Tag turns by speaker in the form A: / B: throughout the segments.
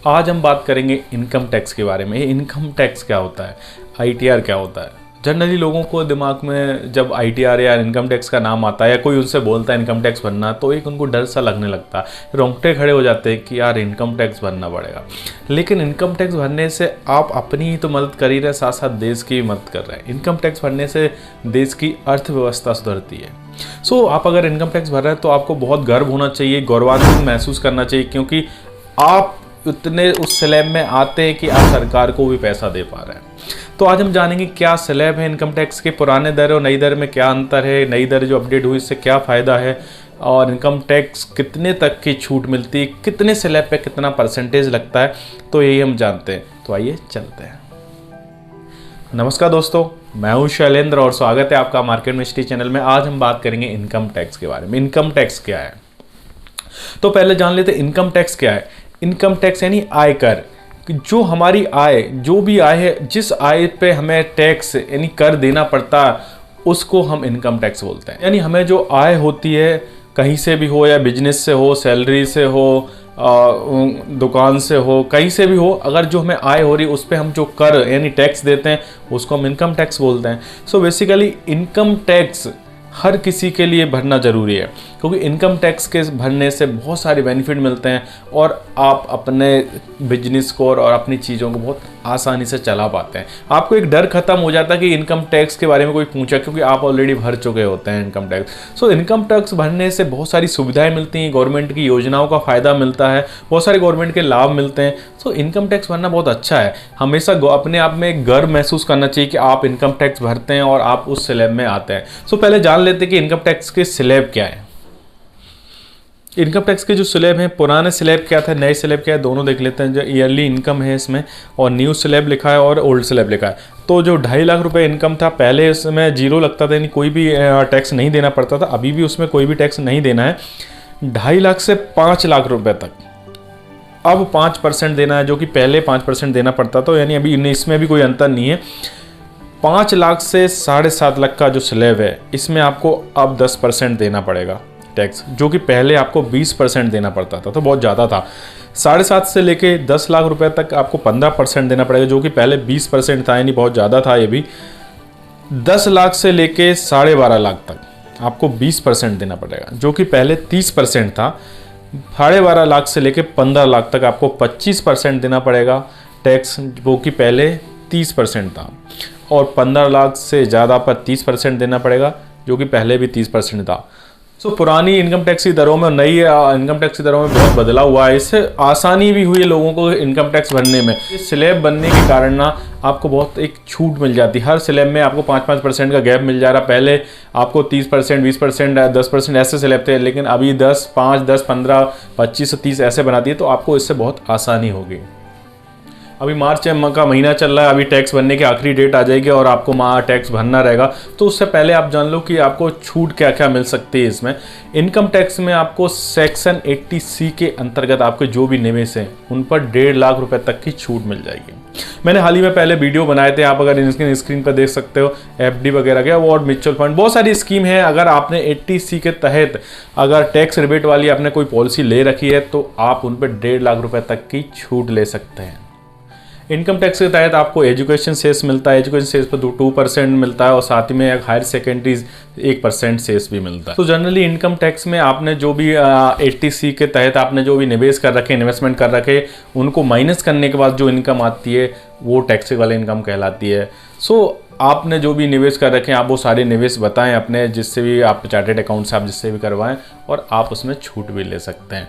A: आज हम बात करेंगे इनकम टैक्स के बारे में। इनकम टैक्स क्या होता है, आईटीआर क्या होता है। जनरली लोगों को दिमाग में जब आईटीआर या इनकम टैक्स का नाम आता है या कोई उनसे बोलता है इनकम टैक्स भरना, तो एक उनको डर सा लगने लगता है, रोंगटे खड़े हो जाते हैं कि यार इनकम टैक्स भरना पड़ेगा। लेकिन इनकम टैक्स भरने से आप अपनी ही तो मदद कर ही रहे, साथ साथ देश की भी मदद कर रहे हैं। इनकम टैक्स भरने से देश की अर्थव्यवस्था सुधरती है। आप अगर इनकम टैक्स भर रहे हैं तो आपको बहुत गर्व होना चाहिए, गौरवान्वित महसूस करना चाहिए, क्योंकि आप उतने उस स्लैब में आते हैं कि आप सरकार को भी पैसा दे पा रहे हैं। तो आज हम जानेंगे क्या स्लैब है इनकम टैक्स के, पुराने दर और नई दर में क्या अंतर है, नई दर जो अपडेट हुई इससे क्या फ़ायदा है, और इनकम टैक्स कितने तक की छूट मिलती है, कितने स्लैब पे कितना परसेंटेज लगता है, तो यही हम जानते हैं। तो आइए चलते हैं। नमस्कार दोस्तों, मैं हूं शैलेंद्र और स्वागत है आपका मार्केट मिस्ट्री चैनल में। आज हम बात करेंगे इनकम टैक्स के बारे में। इनकम टैक्स क्या है, तो पहले जान लेते हैं इनकम टैक्स क्या है। इनकम टैक्स यानी आयकर। जो हमारी आय, जो भी आय है, जिस आय पे हमें टैक्स यानी कर देना पड़ता है, उसको हम इनकम टैक्स बोलते हैं। यानी हमें जो आय होती है, कहीं से भी हो, या बिजनेस से हो, सैलरी से हो, दुकान से हो, कहीं से भी हो, अगर जो हमें आय हो रही है उस पर हम जो कर यानी टैक्स देते हैं उसको हम इनकम टैक्स बोलते हैं। सो बेसिकली इनकम टैक्स हर किसी के लिए भरना ज़रूरी है, क्योंकि इनकम टैक्स के भरने से बहुत सारे बेनिफिट मिलते हैं और आप अपने बिजनेस को और अपनी चीज़ों को बहुत आसानी से चला पाते हैं। आपको एक डर खत्म हो जाता है कि इनकम टैक्स के बारे में कोई पूछा, क्योंकि आप ऑलरेडी भर चुके होते हैं इनकम टैक्स। इनकम टैक्स भरने से बहुत सारी सुविधाएं मिलती हैं, गवर्नमेंट की योजनाओं का फ़ायदा मिलता है, बहुत सारे गवर्नमेंट के लाभ मिलते हैं। इनकम टैक्स भरना बहुत अच्छा है। हमेशा अपने आप में एक गर्व महसूस करना चाहिए कि आप इनकम टैक्स भरते हैं और आप उस स्लैब में आते हैं। पहले जान लेते हैं कि इनकम टैक्स के स्लैब क्या है। इनकम टैक्स के जो स्लैब है, पुराने स्लैब क्या था, नए स्लैब क्या है, दोनों देख लेते हैं। जो ईयरली इनकम है इसमें, और न्यू स्लैब लिखा है और ओल्ड स्लैब लिखा है। तो जो 2.5 लाख रुपए इनकम था, पहले इसमें जीरो लगता था, यानी कोई भी टैक्स नहीं देना पड़ता था। अभी भी उसमें कोई भी टैक्स नहीं देना है। 2.5 लाख से 5 लाख रुपए तक अब 5% देना है, जो कि पहले 5% देना पड़ता था। यानी अभी इसमें भी कोई अंतर नहीं है। 5 लाख से 7.5 लाख का जो स्लैब है, इसमें आपको अब 10% देना पड़ेगा टैक्स, जो कि पहले आपको 20% देना पड़ता था, तो बहुत ज़्यादा था। 7.5 से लेके 10 लाख रुपए तक आपको 15% देना पड़ेगा, जो कि पहले 20% था, यानी बहुत ज़्यादा था ये भी। 10 लाख से लेके 12.5 लाख तक आपको 20% देना पड़ेगा, जो कि पहले 30% था। 12.5 लाख से लेके 15 लाख तक आपको 25% देना पड़ेगा टैक्स, जो कि पहले 30% था। और 15 लाख से ज़्यादा पर 30% देना पड़ेगा, जो कि पहले भी 30% था। पुरानी इनकम टैक्स की दरों में और नई इनकम टैक्स की दरों में बहुत बदलाव हुआ है। इससे आसानी भी हुई है लोगों को इनकम टैक्स भरने में। इस स्लैब बनने के कारण ना आपको बहुत एक छूट मिल जाती है। हर स्लैब में आपको 5-5% का गैप मिल जा रहा। पहले आपको 30%, 20%, 10% ऐसे स्लैब थे, लेकिन अभी 10, 5, 10, 15, 25 से 30 ऐसे बनाती है, तो आपको इससे बहुत आसानी होगी। अभी मार्च का महीना चल रहा है, अभी टैक्स भरने की आखिरी डेट आ जाएगी और आपको टैक्स भरना रहेगा। तो उससे पहले आप जान लो कि आपको छूट क्या क्या मिल सकती है इसमें। इनकम टैक्स में आपको सेक्शन 80C के अंतर्गत आपके जो भी निवेश हैं उन पर 1.5 लाख रुपए तक की छूट मिल जाएगी। मैंने हाल ही में पहले वीडियो बनाए थे, आप अगर इनके स्क्रीन पर देख सकते हो। FD वगैरह के और म्यूचुअल फंड, बहुत सारी स्कीम है। अगर आपने 80C के तहत अगर टैक्स रिबेट वाली आपने कोई पॉलिसी ले रखी है, तो आप उन पर 1.5 लाख रुपए तक की छूट ले सकते हैं। इनकम टैक्स के तहत आपको एजुकेशन सेस मिलता है, एजुकेशन सेस पर 2% मिलता है, और साथ ही में एक हायर सेकेंडरीज 1% सेस भी मिलता है। तो जनरली इनकम टैक्स में आपने जो भी 80C के तहत आपने जो भी निवेश कर रखे, इन्वेस्टमेंट कर रखे, उनको माइनस करने के बाद जो इनकम आती है वो टैक्सेबल इनकम कहलाती है। आपने जो भी निवेश कर रखे हैं, आप वो सारे निवेश बताएं अपने, जिससे भी आप चार्टेड अकाउंट से आप जिससे भी करवाएं, और आप उसमें छूट भी ले सकते हैं।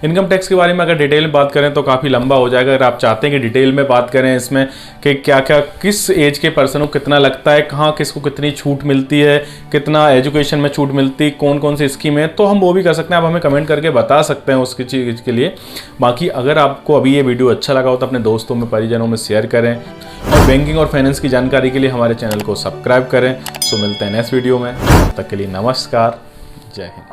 A: इनकम टैक्स के बारे में अगर डिटेल में बात करें तो काफ़ी लंबा हो जाएगा। अगर आप चाहते हैं कि डिटेल में बात करें इसमें कि क्या क्या, किस एज के पर्सन को कितना लगता है, कहाँ किसको कितनी छूट मिलती है, कितना एजुकेशन में छूट मिलती है, कौन कौन सी स्कीम है, तो हम वो भी कर सकते हैं। आप हमें कमेंट करके बता सकते हैं उसकी चीज़ के लिए। बाकी अगर आपको अभी ये वीडियो अच्छा लगा हो तो अपने दोस्तों में, परिजनों में शेयर करें, और बैंकिंग और फाइनेंस की जानकारी के लिए हमारे चैनल को सब्सक्राइब करें। मिलते हैं नेक्स्ट वीडियो में, तब तक के लिए नमस्कार, जय हिंद।